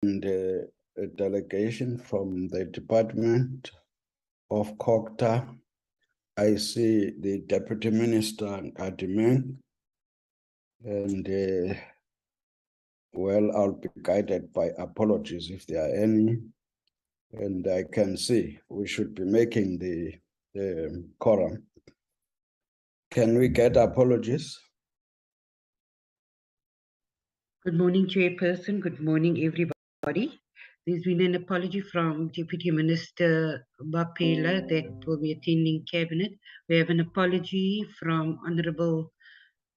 and a delegation from the Department of Cooperative. I see the Deputy Minister Adimeng, and well, I'll be guided by apologies if there are any. And I can see we should be making the quorum. Can we get apologies? Good morning, Chairperson. Good morning, everybody. There's been an apology from Deputy Minister Bapela that will be attending Cabinet. We have an apology from Honourable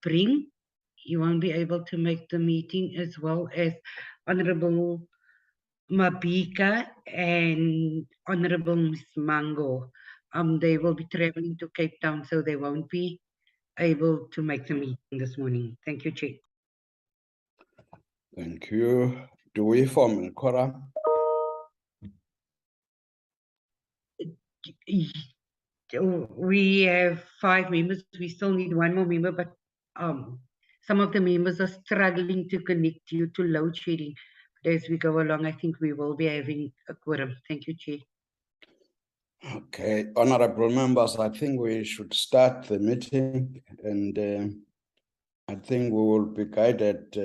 Bring. He won't be able to make the meeting, as well as Honourable Mabika and Honourable Ms. Mango. They will be traveling to Cape Town, so they won't be able to make the meeting this morning. Thank you, Chair. Thank you. Do we form a quorum? We have 5 members. We still need 1 more member, but some of the members are struggling to connect due to load shedding. But as we go along, I think we will be having a quorum. Thank you, Chair. Okay, honorable members, I think we should start the meeting, and I think we will be guided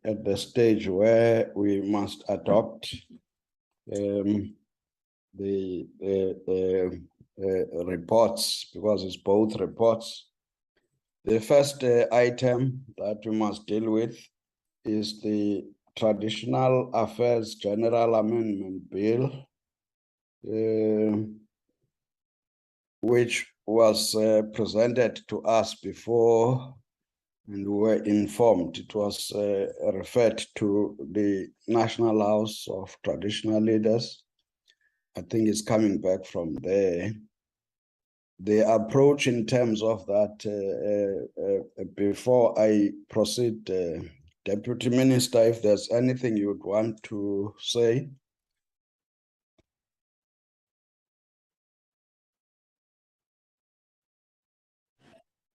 at the stage where we must adopt the reports, because it's both reports. The first item that we must deal with is the Traditional Affairs General Amendment Bill, which was presented to us before, and we were informed it was referred to the National House of Traditional Leaders. I think it's coming back from there. The approach in terms of that, before I proceed, Deputy Minister, if there's anything you'd want to say.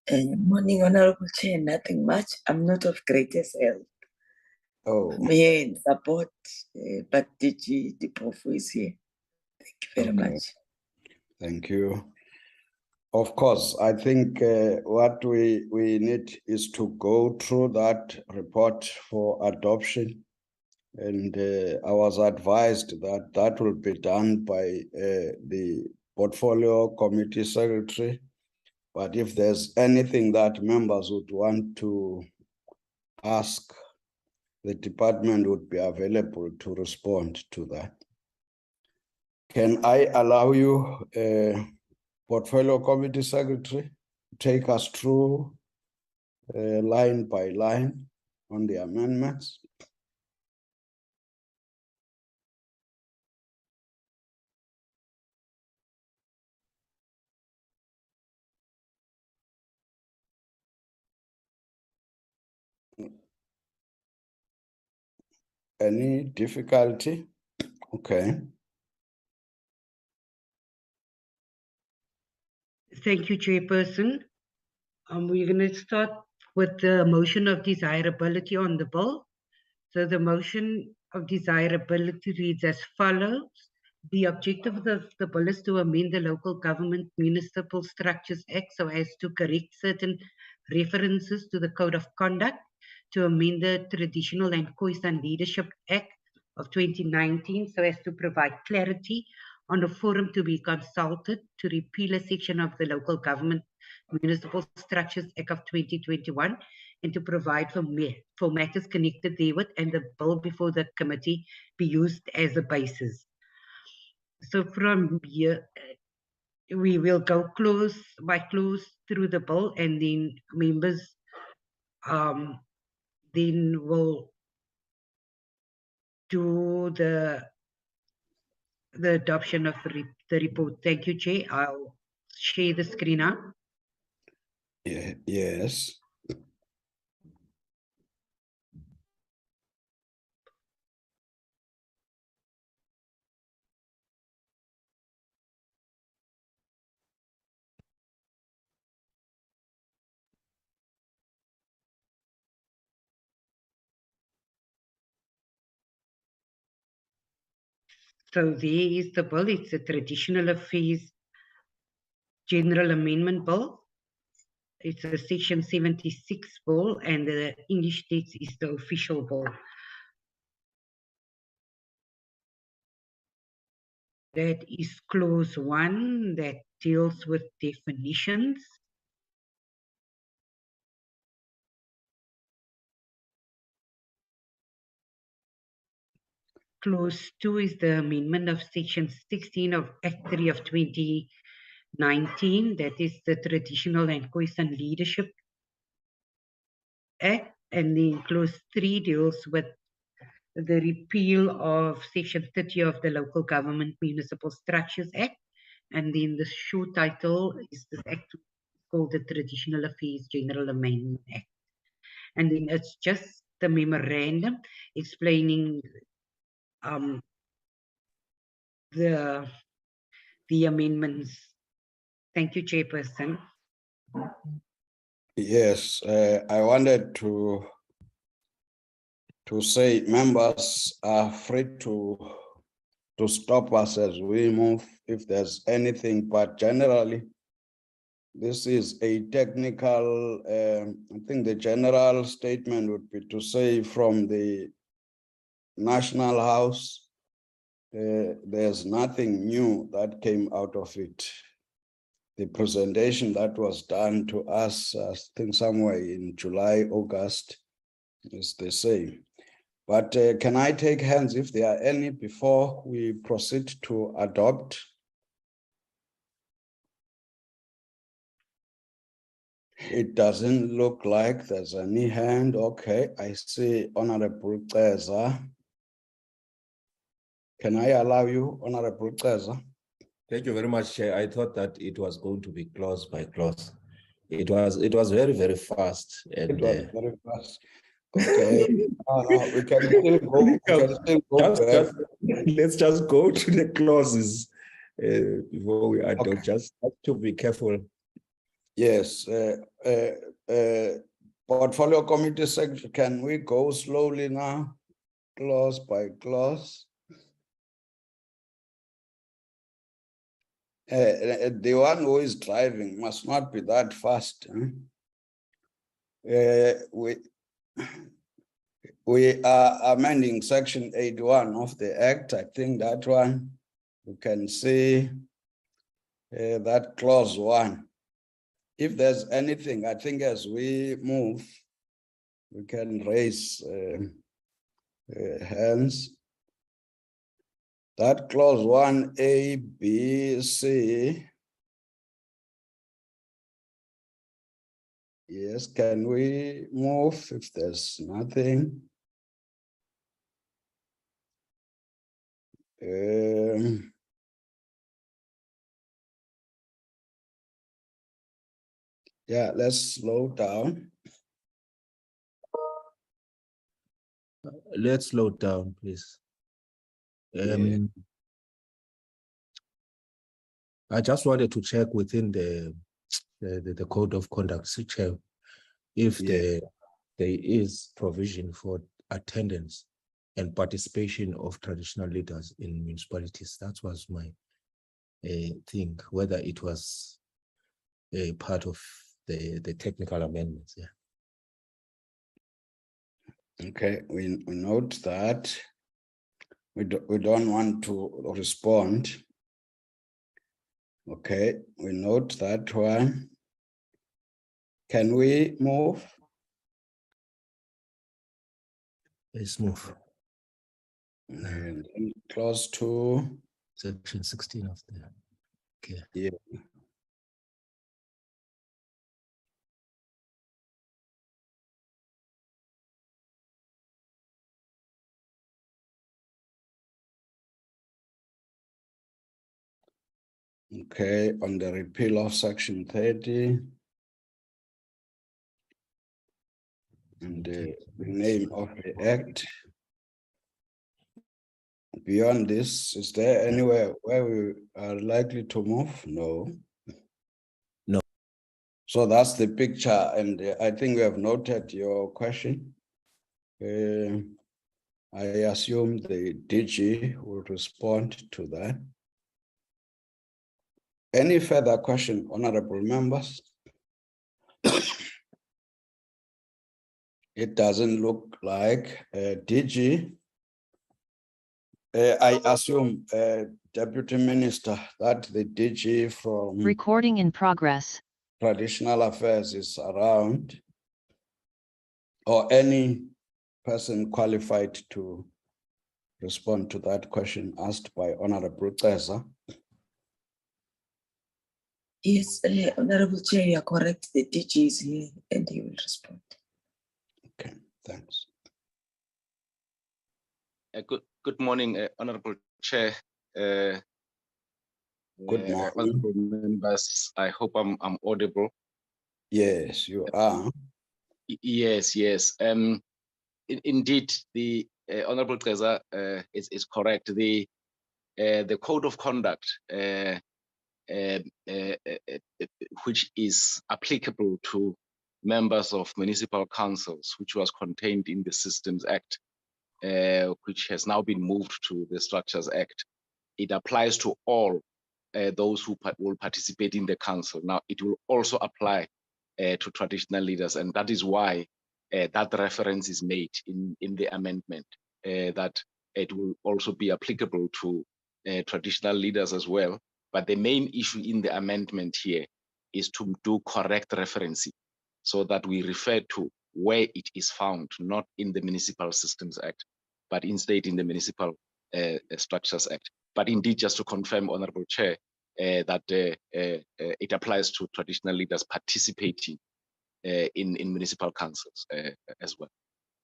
Morning, Honorable Chair. Nothing much. I'm not of greatest health. Oh, I'm here in support, but DG Dipofu is here. Thank you very much. Thank you. Of course, I think what we need is to go through that report for adoption. And I was advised that that will be done by the Portfolio Committee Secretary. But if there's anything that members would want to ask, the department would be available to respond to that. Can I allow you, Portfolio Committee Secretary, take us through line by line on the amendments? Any difficulty? Okay. Thank you, Chairperson. We're going to start with the motion of desirability on the bill. So the motion of desirability reads as follows. The objective of the bill is to amend the Local Government Municipal Structures Act so as to correct certain references to the Code of Conduct, to amend the Traditional and Khoisan Leadership Act of 2019 so as to provide clarity on the forum to be consulted, to repeal a section of the Local Government Municipal Structures Act of 2021, and to provide for matters connected therewith, and the bill before the committee be used as a basis. So from here, we will go close by close through the bill, and then members then will do the adoption of the report. Thank you, Chair. I'll share the screen now. Yeah, yes. So there is the bill. It's a Traditional Affairs General Amendment Bill. It's a Section 76 bill, and the English text is the official bill. That is clause 1 that deals with definitions. Clause 2 is the amendment of Section 16 of Act 3 of 2019. That is the Traditional and Khoisan Leadership Act. And then clause 3 deals with the repeal of Section 30 of the Local Government Municipal Structures Act. And then the short title is this act called the Traditional Affairs General Amendment Act. And then it's just the memorandum explaining the amendments. Thank you, Chairperson. Yes, I wanted to say members are free to stop us as we move if there's anything, but generally this is a technical, I think the general statement would be to say from the National House, there's nothing new that came out of it. The presentation that was done to us, I think somewhere in July, August, is the same. But can I take hands if there are any before we proceed to adopt? It doesn't look like there's any hand. Okay, I see Honorable Ceza. Can I allow you, Honorable Ceza? Thank you very much, Chair. I thought that it was going to be clause by clause. It was very, very fast. And It was very fast. Okay, we can still go. We can still go back. Let's just go to the clauses before we adopt. Okay. Just have to be careful. Yes. Portfolio Committee Secretary, can we go slowly now, clause by clause? The one who is driving must not be that fast. We are amending Section 81 of the Act. I think that one, you can see that clause 1. If there's anything, I think as we move, we can raise hands. That clause 1A, B, C. Yes, can we move if there's nothing? Yeah, let's slow down. Let's slow down, please. Yeah. I just wanted to check within the code of conduct, Chair, if there is provision for attendance and participation of traditional leaders in municipalities. That was my thing, whether it was a part of the technical amendments. Yeah. Okay, we note that. We don't want to respond. Okay, we note that one. Can we move? Let's move. And clause 2. Section 16 of the. Okay. Yeah. Okay, on the repeal of Section 30. And the name of the Act. Beyond this, is there anywhere where we are likely to move? No. No. So that's the picture, and I think we have noted your question. I assume the DG will respond to that. Any further question, honorable members? It doesn't look like DG. I assume, Deputy Minister, that the DG from Recording in progress. Traditional Affairs is around, or any person qualified to respond to that question asked by Honorable Teza. Yes, Honorable Chair, you are correct. The DG is here and he will respond. Okay, thanks. Good morning, Honorable Chair. Good morning. Honorable members. I hope I'm audible. Yes, you are. Yes. Indeed, the Honorable Teza is correct. The code of conduct, which is applicable to members of municipal councils, which was contained in the Systems Act, which has now been moved to the Structures Act. It applies to all those who will participate in the council. Now, it will also apply to traditional leaders, and that is why that reference is made in the amendment, that it will also be applicable to traditional leaders as well. But the main issue in the amendment here is to do correct referencing, so that we refer to where it is found, not in the Municipal Systems Act, but instead in the Municipal Structures Act. But indeed, just to confirm, Honorable Chair, that it applies to traditional leaders participating in municipal councils as well.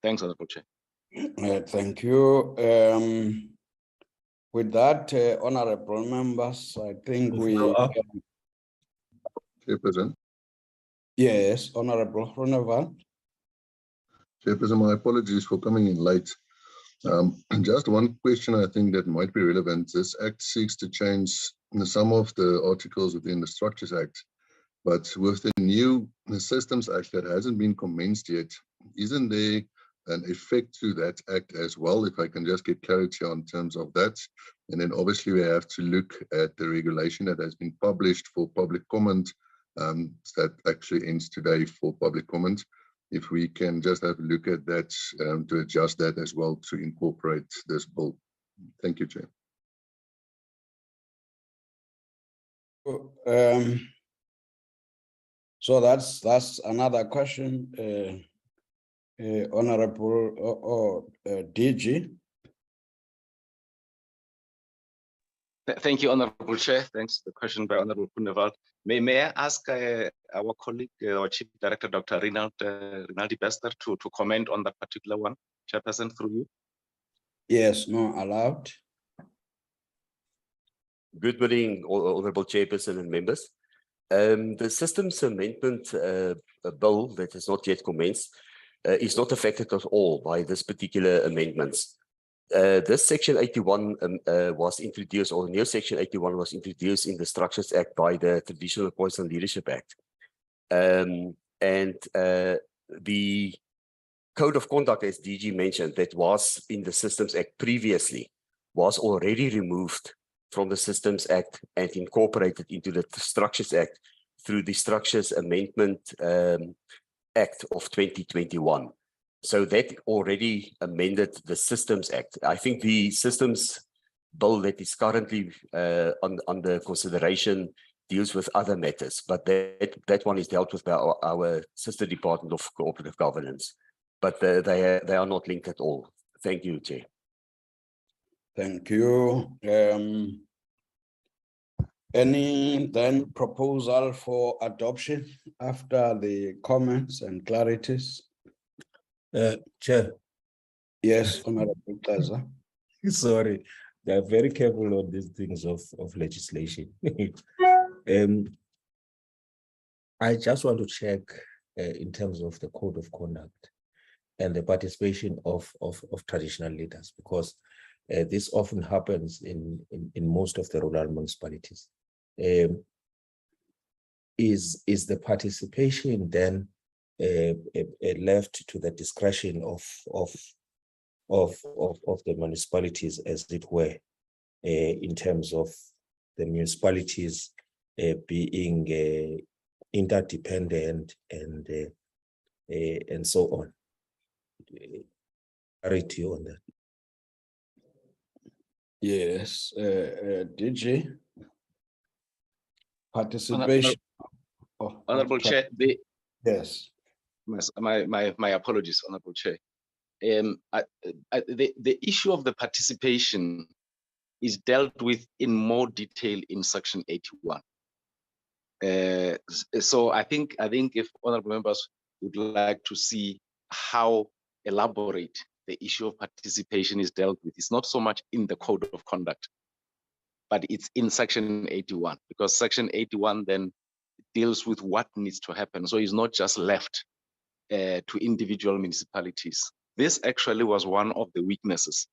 Thanks, Honorable Chair. Thank you. With that, honorable members, I think we. Chairperson. Yes, Honorable Groenewald. Chairperson, my apologies for coming in late. Just one question I think that might be relevant. This act seeks to change some of the articles within the Structures Act, but with the new Systems Act that hasn't been commenced yet, isn't there an effect to that act as well? If I can just get clarity on terms of that. And then obviously we have to look at the regulation that has been published for public comment, that actually ends today for public comment. If we can just have a look at that to adjust that as well to incorporate this bill. Thank you, Chair. So that's another question, Honorable DG. Thank you, Honorable Chair. Thanks for the question by Honorable Groenewald. May I ask our colleague, our Chief Director, Dr. Rinaldi Bester, to comment on that particular one, Chairperson, through you? Yes, no, allowed. Good morning, Honorable Chairperson and members. The Systems Amendment Bill that has not yet commenced is not affected at all by this particular amendments. This Section 81 was introduced, or new Section 81 was introduced in the Structures Act by the Traditional Appointments and Leadership Act. The Code of Conduct, as DG mentioned, that was in the Systems Act previously, was already removed from the Systems Act and incorporated into the Structures Act through the Structures Amendment Act of 2021. So that already amended the Systems Act. I think the Systems Bill that is currently under consideration deals with other matters, but that one is dealt with by our sister Department of Cooperative Governance. But they are not linked at all. Thank you, Chair. Thank you. Any then proposal for adoption after the comments and clarities? Chair. Yes, Honorable Teza. Sorry, they are very careful on these things of legislation. I just want to check in terms of the code of conduct and the participation of traditional leaders, because this often happens in most of the rural municipalities. Is the participation then left to the discretion of of the municipalities, as it were, in terms of the municipalities being interdependent and so on. Clarity on that. Yes, DG. Participation. Honorable of Chair, yes. My apologies, Honorable Chair. The issue of the participation is dealt with in more detail in Section 81. So I think if honorable members would like to see how elaborate the issue of participation is dealt with, it's not so much in the Code of Conduct, but it's in Section 81, because Section 81 then deals with what needs to happen. So it's not just left to individual municipalities. This actually was one of the weaknesses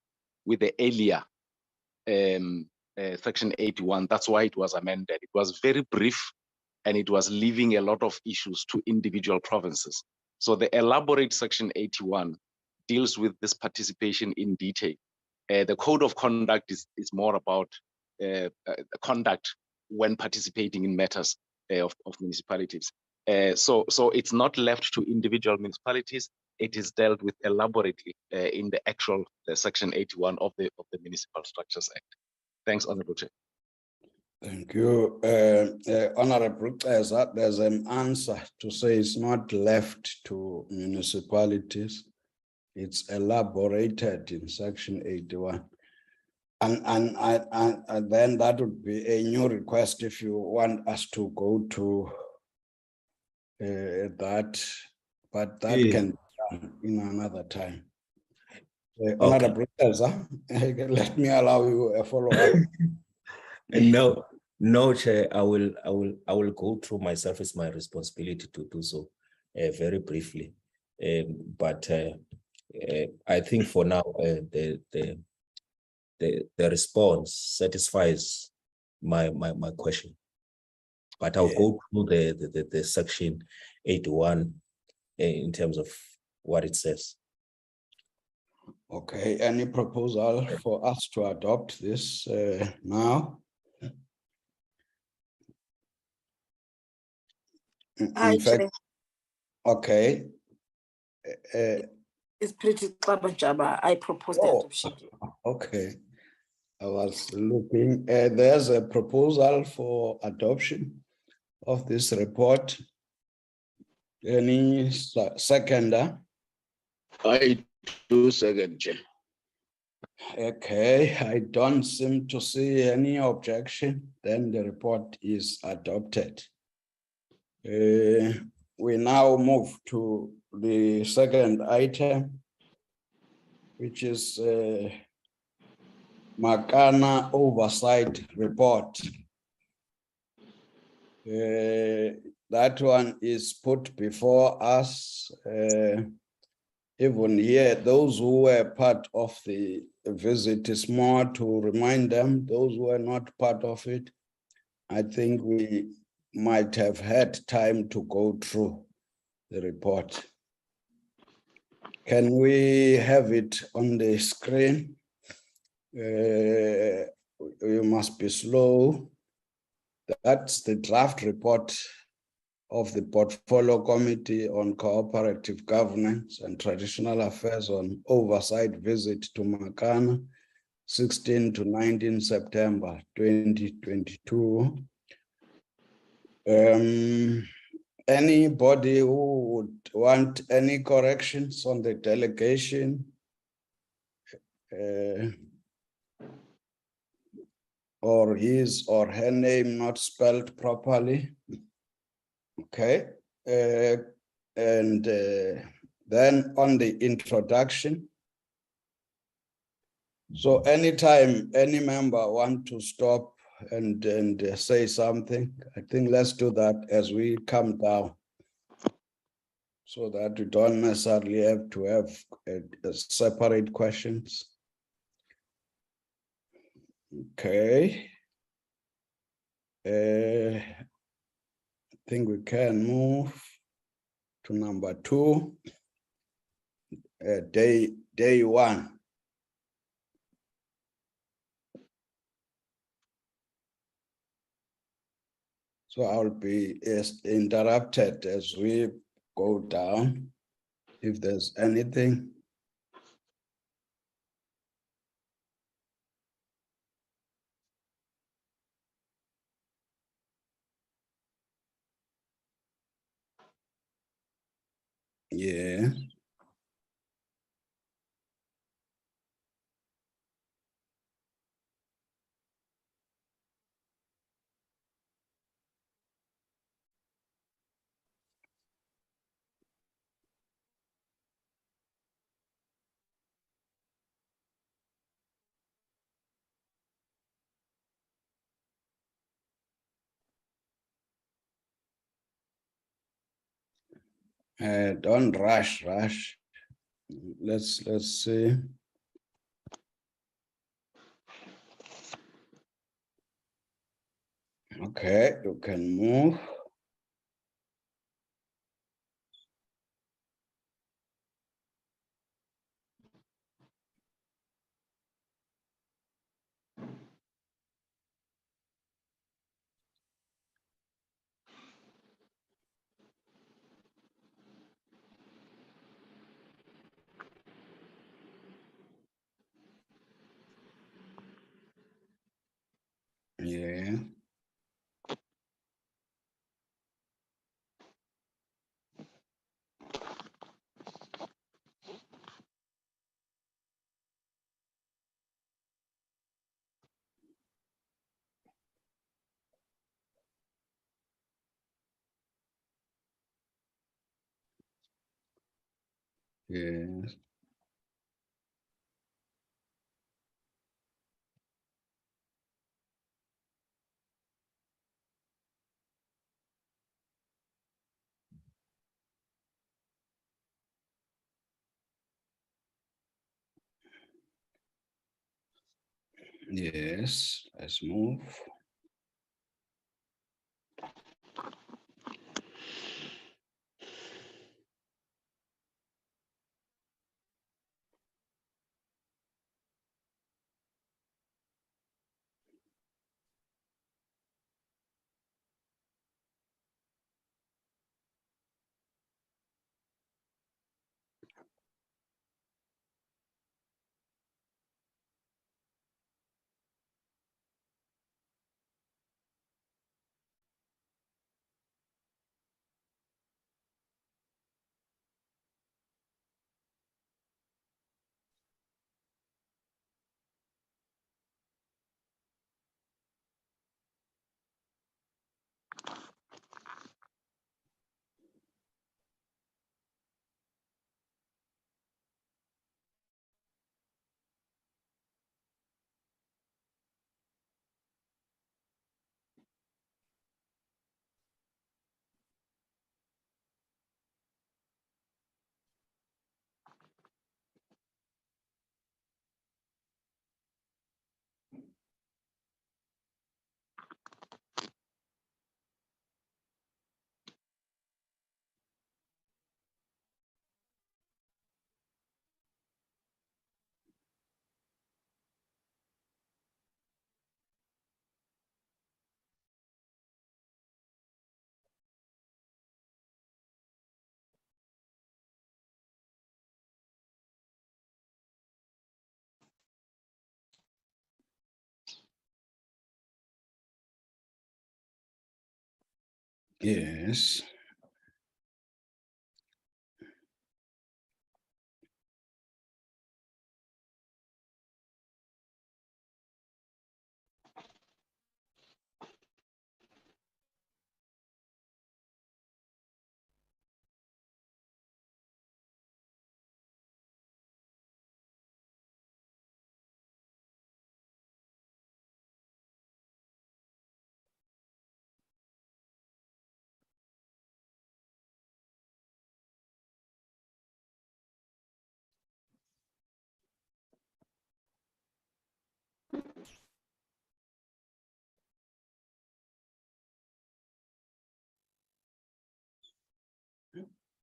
with the earlier Section 81. That's why it was amended. It was very brief, and it was leaving a lot of issues to individual provinces. So the elaborate Section 81 deals with this participation in detail. The Code of Conduct is more about conduct when participating in matters of municipalities. So it's not left to individual municipalities. It is dealt with elaborately in the actual Section 81 of the Municipal Structures Act. Thanks, Honorable Chair. Thank you. Honorable Eza, there's an answer to say it's not left to municipalities. It's elaborated in Section 81. And then that would be a new request if you want us to go to that, but that can be done in another time. Honorable Eza, let me allow you a follow-up. No, Chair, I will go through myself. It's my responsibility to do so very briefly. But I think for now, the response satisfies my question. But I'll go through the Section 81 in terms of what it says. Okay, any proposal for us to adopt this now? In fact, okay. It's pretty clever, Jabba. I propose the adoption. Okay. I was looking, there's a proposal for adoption of this report. Any seconder? I do second, Chair. Okay, I don't seem to see any objection. Then the report is adopted. We now move to the second item, which is Makana oversight report. That one is put before us. Even here, those who were part of the visit, is more to remind them, those who were not part of it, I think we might have had time to go through the report. Can we have it on the screen? You must be slow. That's the draft report of the Portfolio Committee on Cooperative Governance and Traditional Affairs on oversight visit to Makana, 16 to 19 September 2022. Anybody who would want any corrections on the delegation? Or his or her name not spelled properly? Okay, and then on the introduction. So anytime any member want to stop and say something, I think let's do that as we come down, so that we don't necessarily have to have separate questions. Okay. I think we can move to number 2, day 1. So I'll be interrupted as we go down. If there's anything. Yeah. Don't rush. Let's see. Okay, you can move. Yeah. Yes. Yes, let's move. Yes.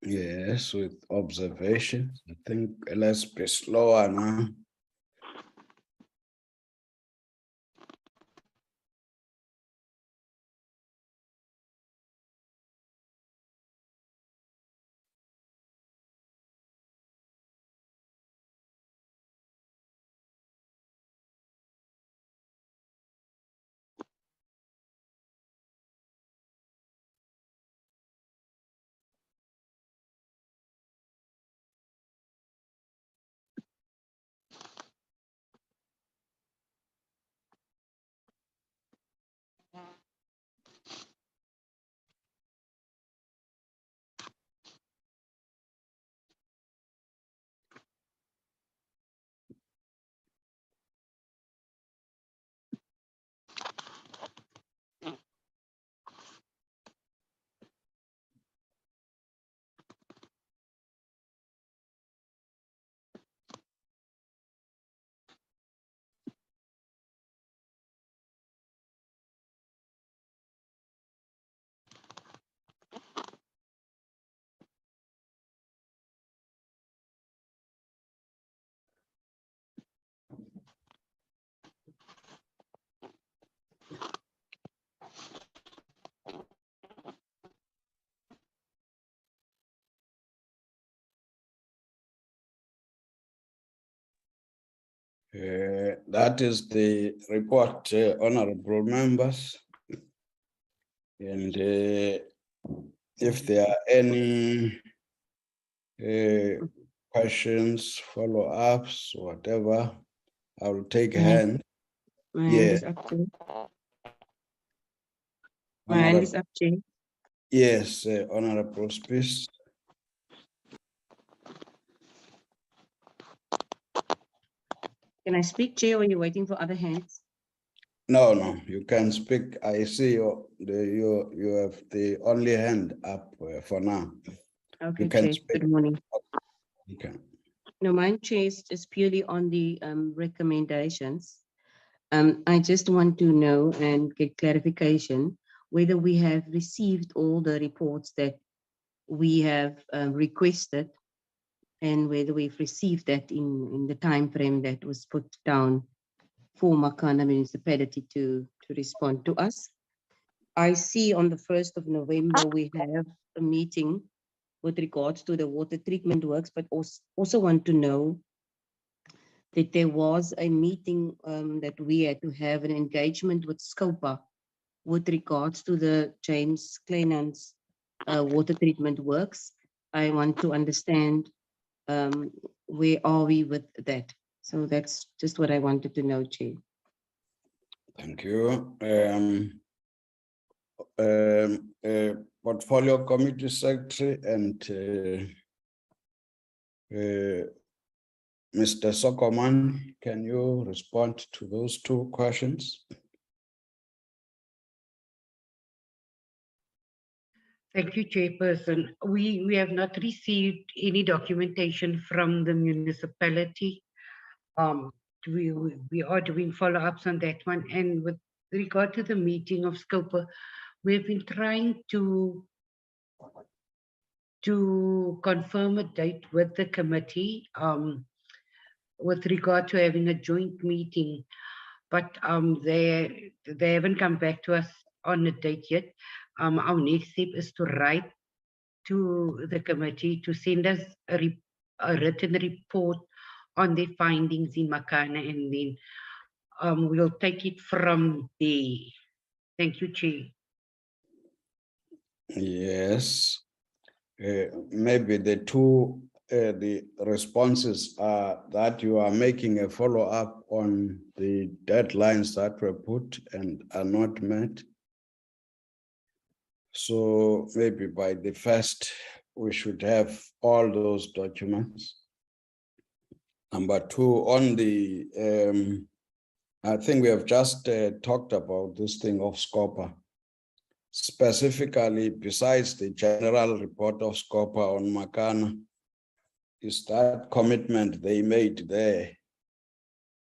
Yes, with observation. I think let's be slower now. That is the report, honorable members. And if there are any questions, follow-ups, whatever, I will take a hand. My Yeah. hand is up, Chair. My hand is up, Chair. Yes, Honorable Speaker. Can I speak, Chair, or are you waiting for other hands? No, you can speak. I see you have the only hand up for now. Okay, You can Chair. speak. Good morning. Okay. No, mine, Chair, is purely on the recommendations. I just want to know and get clarification whether we have received all the reports that we have requested and whether we've received that in the time frame that was put down for Makana municipality to respond to us. I see on the 1st of November, we have a meeting with regards to the water treatment works, but also want to know that there was a meeting that we had to have an engagement with Scopa with regards to the James Kleinans water treatment works. I want to understand where are we with that? So that's just what I wanted to know, Chair. Thank you. Portfolio Committee Secretary and Mr. Sokoman, can you respond to those two questions? Thank you, Chairperson. We have not received any documentation from the municipality. We are doing follow-ups on that one. And with regard to the meeting of Scopa, we've been trying to confirm a date with the committee with regard to having a joint meeting, but they haven't come back to us on a date yet. Our next step is to write to the committee to send us a written report on their findings in Makana, and then we'll take it from there. Thank you, Chair. Yes. Maybe the responses are that you are making a follow-up on the deadlines that were put and are not met. So maybe by the 1st, we should have all those documents. Number 2, on the, I think we have just talked about this thing of Scopa. Specifically, besides the general report of Scopa on Makana, is that commitment they made there,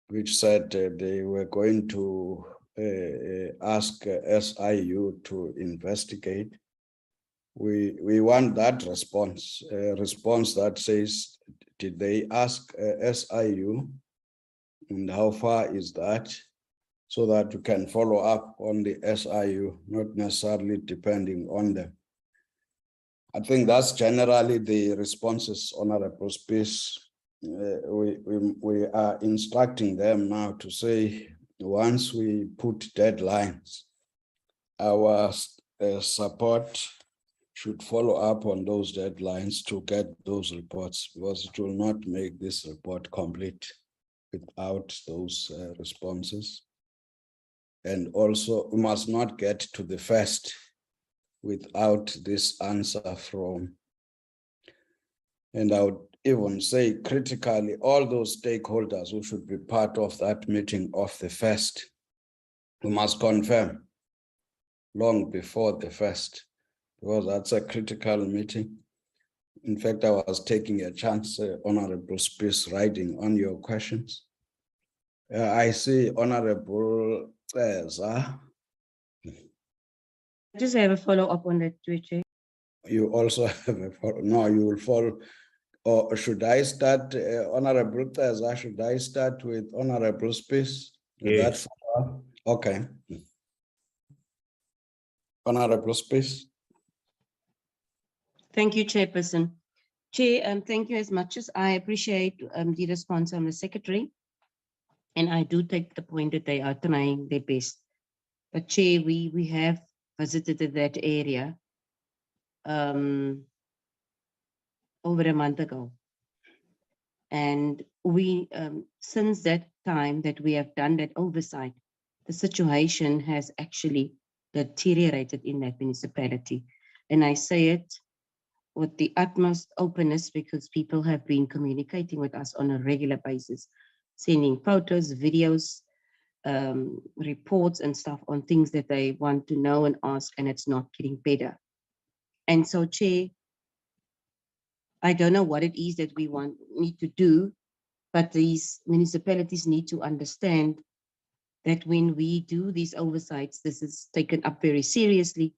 which said they were going to ask SIU to investigate. We want that response, a response that says, did they ask SIU, and how far is that? So that you can follow up on the SIU, not necessarily depending on them. I think that's generally the responses, Honorable Speaker. We are instructing them now to say, once we put deadlines, our support should follow up on those deadlines to get those reports, because it will not make this report complete without those responses. And also, we must not get to the 1st without this answer from, and I would even say critically, all those stakeholders who should be part of that meeting of the 1st, we must confirm long before the 1st, because that's a critical meeting. In fact, I was taking a chance, Honorable Speaker, writing on your questions. I see Honorable Zah. I just have a follow-up on that, Chair. You also have a follow. No, you will follow. Or should I start, Honorable Zah? Should I start with Honorable Speaker? Yes. Okay. Honorable Speaker. Thank you, Chairperson. Chair, thank you as much as I appreciate the response from the Secretary. And I do take the point that they are trying their best. But Chair, we have visited that area over a month ago. And we, since that time that we have done that oversight, the situation has actually deteriorated in that municipality. And I say it with the utmost openness because people have been communicating with us on a regular basis, sending photos, videos, reports and stuff on things that they want to know and ask, and it's not getting better. And so, Chair, I don't know what it is that we need to do, but these municipalities need to understand that when we do these oversights, this is taken up very seriously,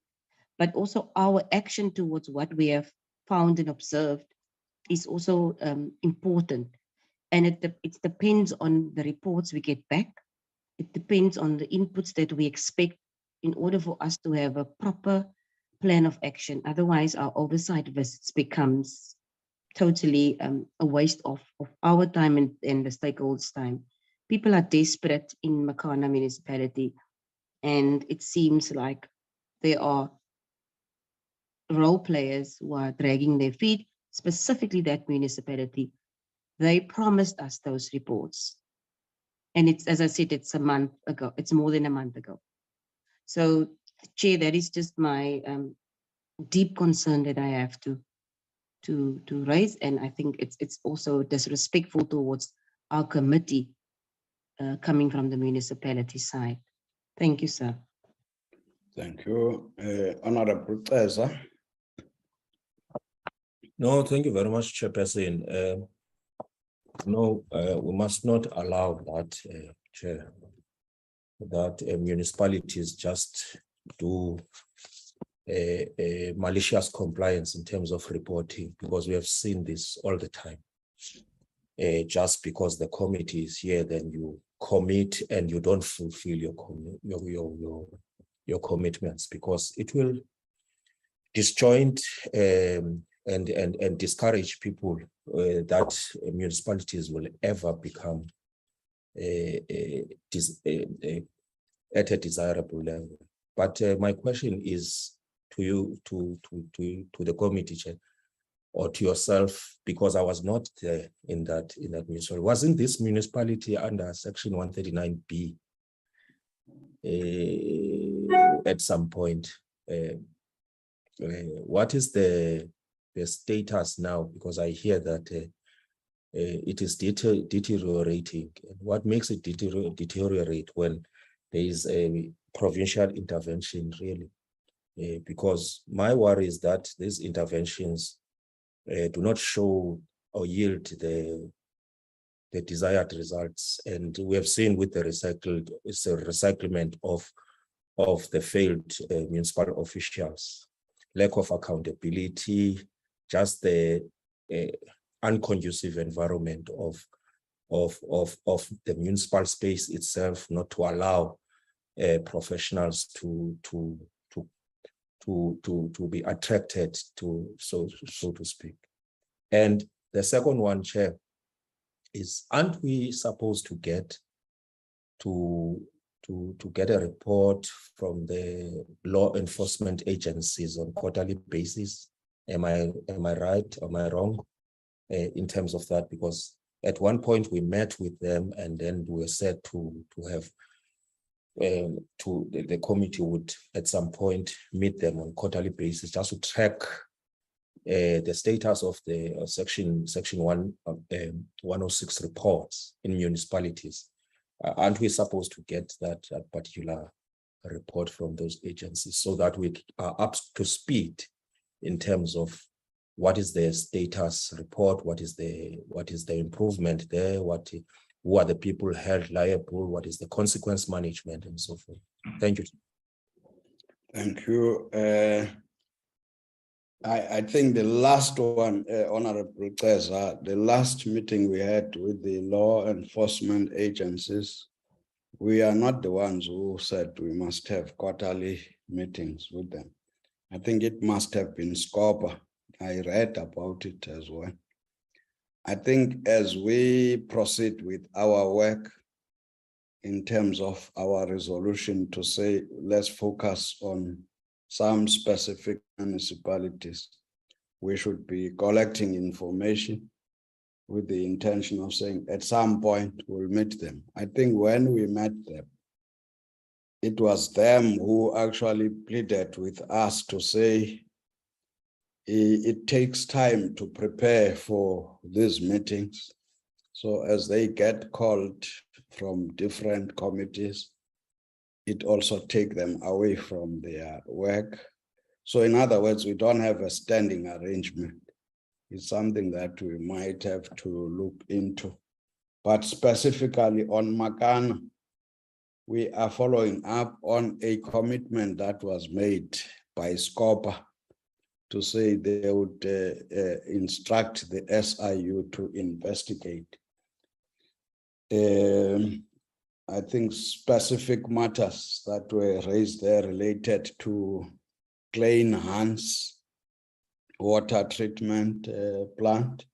but also our action towards what we have found and observed is also important. And it depends on the reports we get back. It depends on the inputs that we expect in order for us to have a proper plan of action. Otherwise, our oversight visits becomes totally a waste of our time and the stakeholders' time. People are desperate in Makana municipality, and it seems like there are role players who are dragging their feet, specifically that municipality. They promised us those reports. And it's, as I said, it's a month ago. It's more than a month ago. So, Chair, that is just my deep concern that I have to raise, and I think it's also disrespectful towards our committee coming from the municipality side. Thank you, sir. Thank you. Honorable Cesar. No, thank you very much, Chairperson. No, we must not allow that, Chair, that municipalities just do a malicious compliance in terms of reporting, because we have seen this all the time. Just because the committee is here, then you commit and you don't fulfill your commitments, because it will disjoint and discourage people that municipalities will ever become at a desirable level. But my question is to you, to the committee chair, or to yourself, because I was not there in that municipality. Wasn't this municipality under Section 139B at some point? What is the status now? Because I hear that it is deteriorating. What makes it deteriorate when there is a provincial intervention, really? Because my worry is that these interventions do not show or yield the desired results. And we have seen with the recyclement of the failed municipal officials, lack of accountability, just the unconducive environment of the municipal space itself, not to allow professionals to be attracted to, so to speak. And the second one, Chair, is, aren't we supposed to get a report from the law enforcement agencies on quarterly basis? Am I right? Am I wrong in terms of that? Because at one point we met with them, and then we were said to have the committee would at some point meet them on quarterly basis just to track the status of the section 106 reports in municipalities. Aren't we supposed to get that particular report from those agencies so that we are up to speed in terms of what is the status report, what is the improvement there, who are the people held liable, what is the consequence management, and so forth? Thank you. Thank you. I think the last one, Honorable Cesar, the last meeting we had with the law enforcement agencies, we are not the ones who said we must have quarterly meetings with them. I think it must have been SCOPA. I read about it as well. I think as we proceed with our work, in terms of our resolution to say, let's focus on some specific municipalities. We should be collecting information with the intention of saying at some point we'll meet them. I think when we met them, it was them who actually pleaded with us to say it takes time to prepare for these meetings. So as they get called from different committees, it also takes them away from their work. So in other words, we don't have a standing arrangement. It's something that we might have to look into. But specifically on Makana, we are following up on a commitment that was made by SCOPA to say they would instruct the SIU to investigate. I think specific matters that were raised there related to Klein Hans water treatment plant.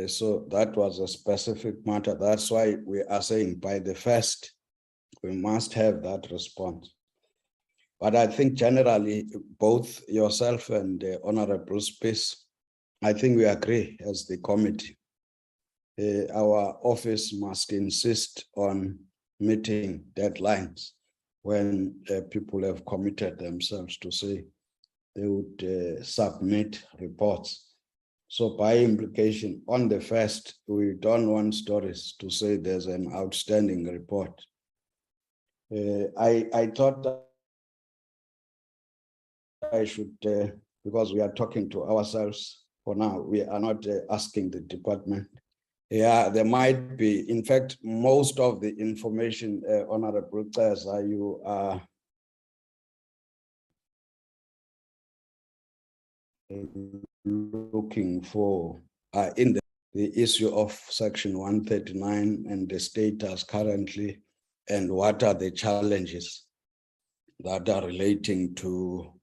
So that was a specific matter. That's why we are saying by the 1st, we must have that response. But I think generally, both yourself and Honorable Space, I think we agree as the committee. Our office must insist on meeting deadlines when people have committed themselves to say they would submit reports. So by implication, on the 1st, we don't want stories to say there's an outstanding report. I thought that I should, because we are talking to ourselves for now, we are not asking the department. Yeah, there might be, in fact, most of the information, Honorable Cesar, you are looking for in the issue of Section 139 and the status currently, and what are the challenges that are relating to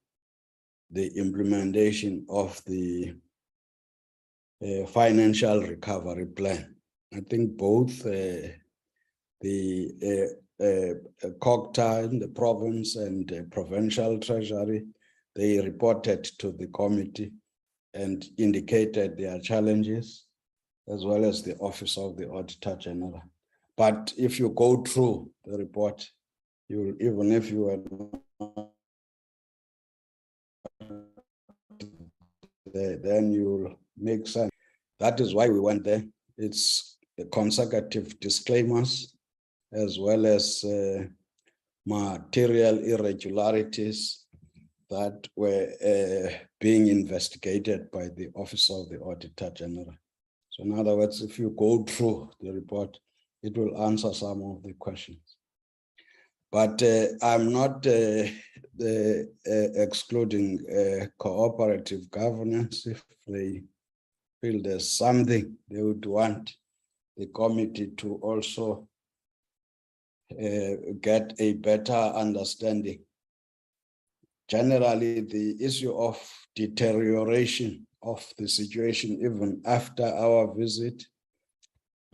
the implementation of the financial recovery plan. I think both the COGTA in the province and the provincial treasury, they reported to the committee and indicated their challenges, as well as the Office of the Auditor General. But if you go through the report, you, even if you are there, then you'll make sense. That is why we went there. It's consecutive disclaimers, as well as material irregularities that were being investigated by the Office of the Auditor General. So in other words, if you go through the report, it will answer some of the questions. But I'm not excluding cooperative governance. If they feel there's something they would want the committee to also get a better understanding. Generally, the issue of deterioration of the situation, even after our visit,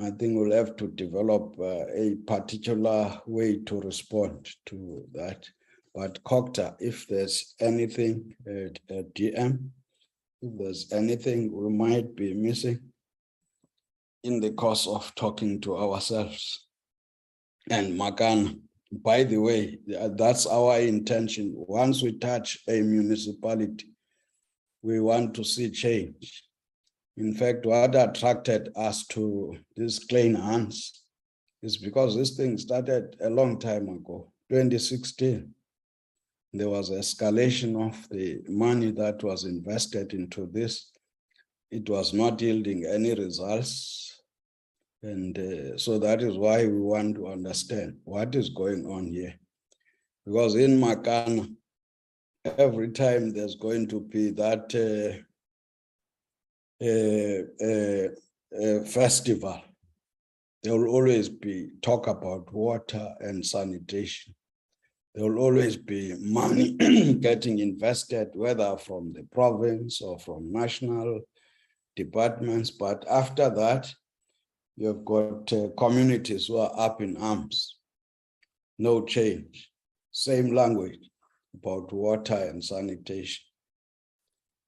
I think we'll have to develop a particular way to respond to that. But COGTA, if there's anything, DM, if there's anything we might be missing in the course of talking to ourselves. And Makana, by the way, that's our intention. Once we touch a municipality, we want to see change. In fact, what attracted us to this Klein Hans is because this thing started a long time ago, 2016. There was escalation of the money that was invested into this. It was not yielding any results. And so that is why we want to understand what is going on here. Because in Makana, every time there's going to be that festival, there will always be talk about water and sanitation. There will always be money getting invested, whether from the province or from national departments. But after that, You've got communities who are up in arms. No change. Same language about water and sanitation.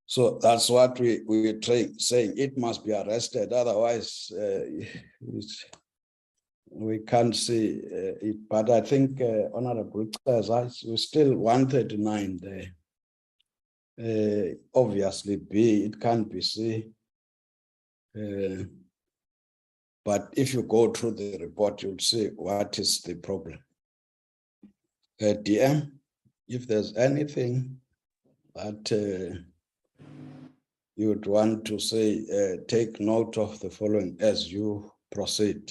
So that's what we're saying. It must be arrested. Otherwise, we can't see it. But I think Honorable says we still 139 there. Obviously, B, it can't be C. But if you go through the report, you'll see what is the problem. DM, if there's anything that you would want to say, take note of the following as you proceed.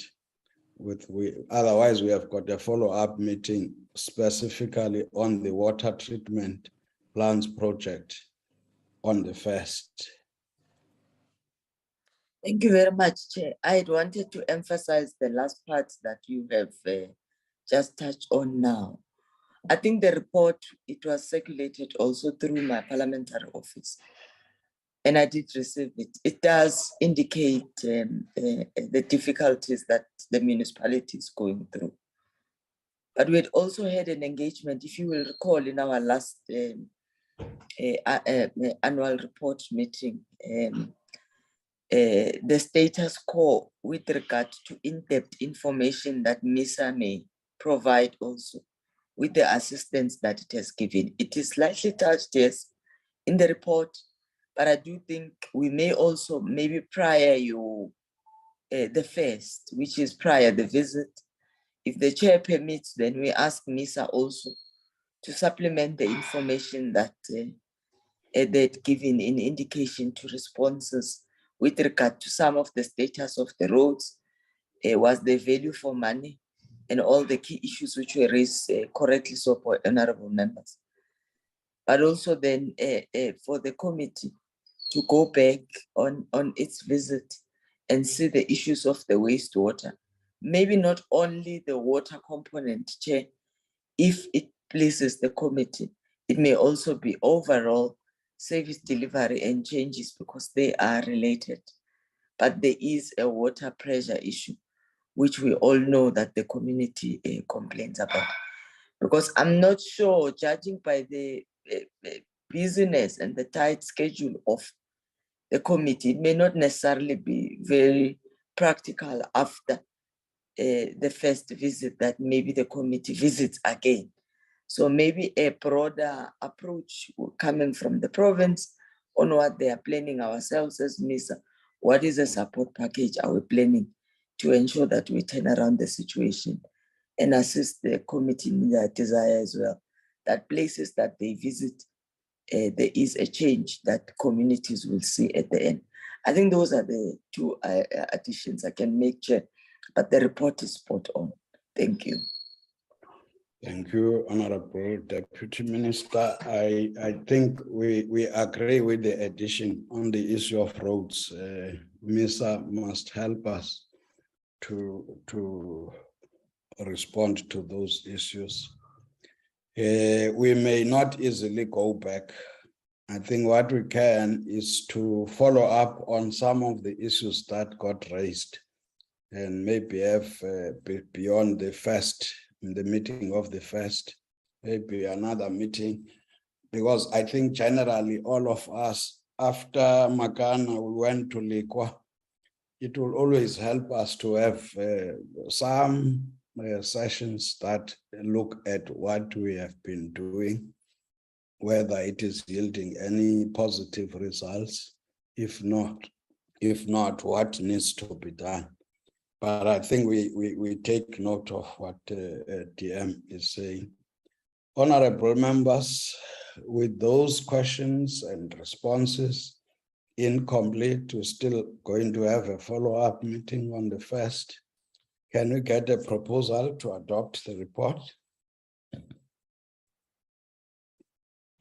Otherwise, we have got a follow-up meeting specifically on the water treatment plants project on the 1st. Thank you very much, Chair. I wanted to emphasize the last part that you have just touched on now. I think the report, it was circulated also through my parliamentary office, and I did receive it. It does indicate the difficulties that the municipality is going through. But we had also had an engagement, if you will recall, in our last annual report meeting, the status quo with regard to in-depth information that MISA may provide also with the assistance that it has given. It is slightly touched, yes, in the report, but I do think we may also, maybe prior the first, which is prior the visit, if the chair permits, then we ask MISA also to supplement the information that they'd given in indication to responses with regard to some of the status of the roads, was the value for money, and all the key issues which were raised correctly so by honorable members. But also then for the committee to go back on its visit and see the issues of the wastewater. Maybe not only the water component, Chair, if it pleases the committee, it may also be overall service delivery and changes because they are related. But there is a water pressure issue, which we all know that the community complains about. Because I'm not sure, judging by the busyness and the tight schedule of the committee, it may not necessarily be very practical after the first visit that maybe the committee visits again. So maybe a broader approach coming from the province on what they are planning ourselves as MISA. What is the support package are we planning to ensure that we turn around the situation and assist the committee in their desire as well, that places that they visit, there is a change that communities will see at the end. I think those are the two additions I can make, Chair, but the report is spot on. Thank you. Thank you, Honorable Deputy Minister. I think we agree with the addition on the issue of roads. MISA must help us to respond to those issues. We may not easily go back. I think what we can is to follow up on some of the issues that got raised and maybe have beyond the first, in the meeting of the first, maybe another meeting, because I think generally all of us, after Makana, we went to Likwa. It will always help us to have some sessions that look at what we have been doing, whether it is yielding any positive results. If not, what needs to be done. But I think we take note of what DM is saying. Honorable members, with those questions and responses incomplete, we're still going to have a follow-up meeting on the 1st. Can we get a proposal to adopt the report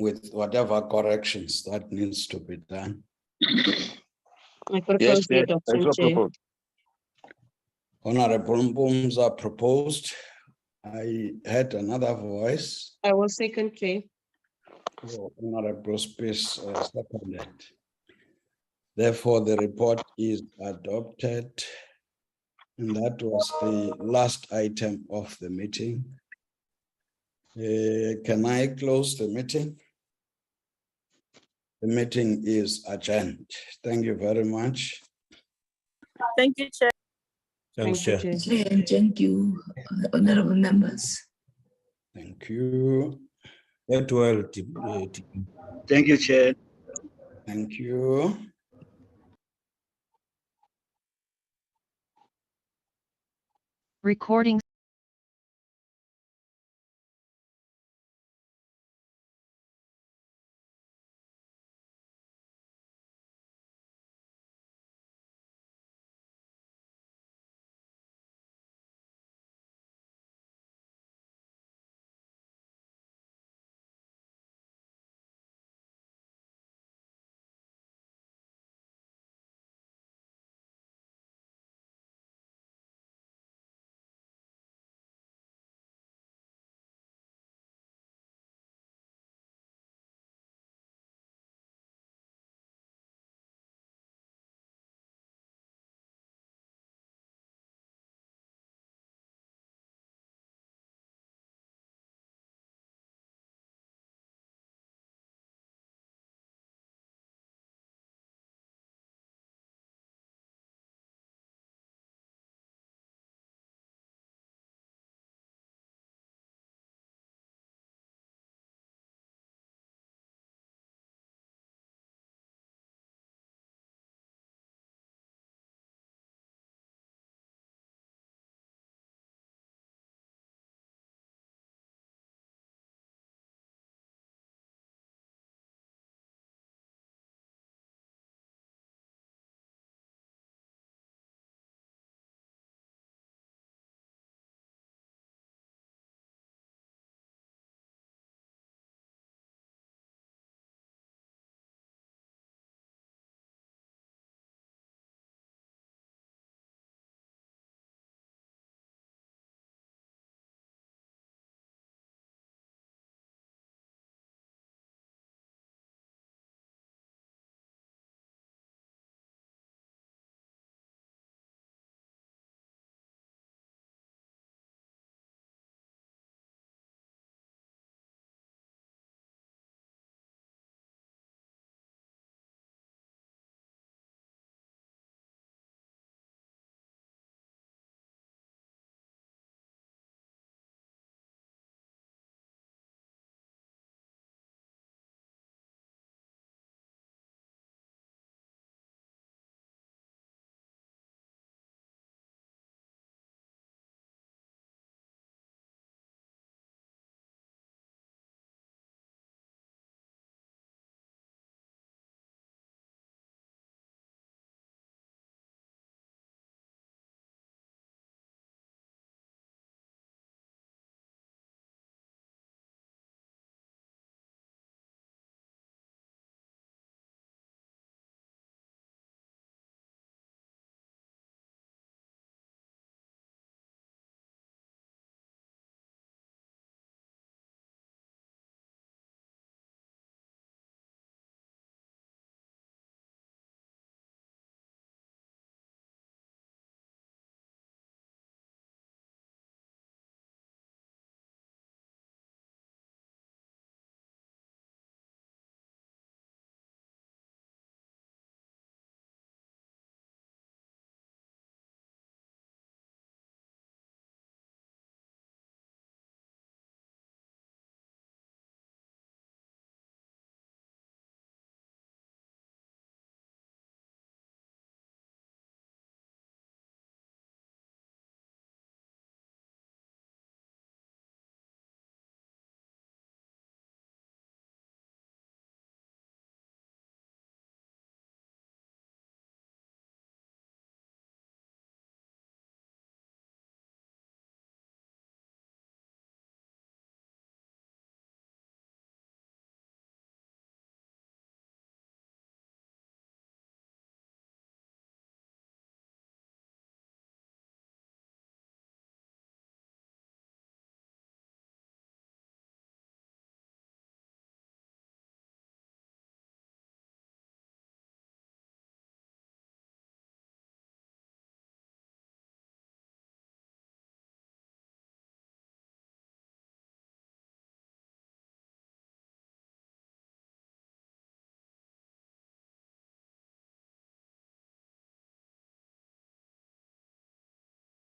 with whatever corrections that needs to be done? I propose the adoption, Chair. Honorable Mbumza proposed. I had another voice. I will second, Chair. Honorable Space seconded. Therefore, the report is adopted. And that was the last item of the meeting. Can I close the meeting? The meeting is adjourned. Thank you very much. Thank you, Chair. Thanks, Thank you, Chair. Chair. Chair, and thank you, honorable members. Thank you. Get well, Thank you, Chair. Thank you. Recording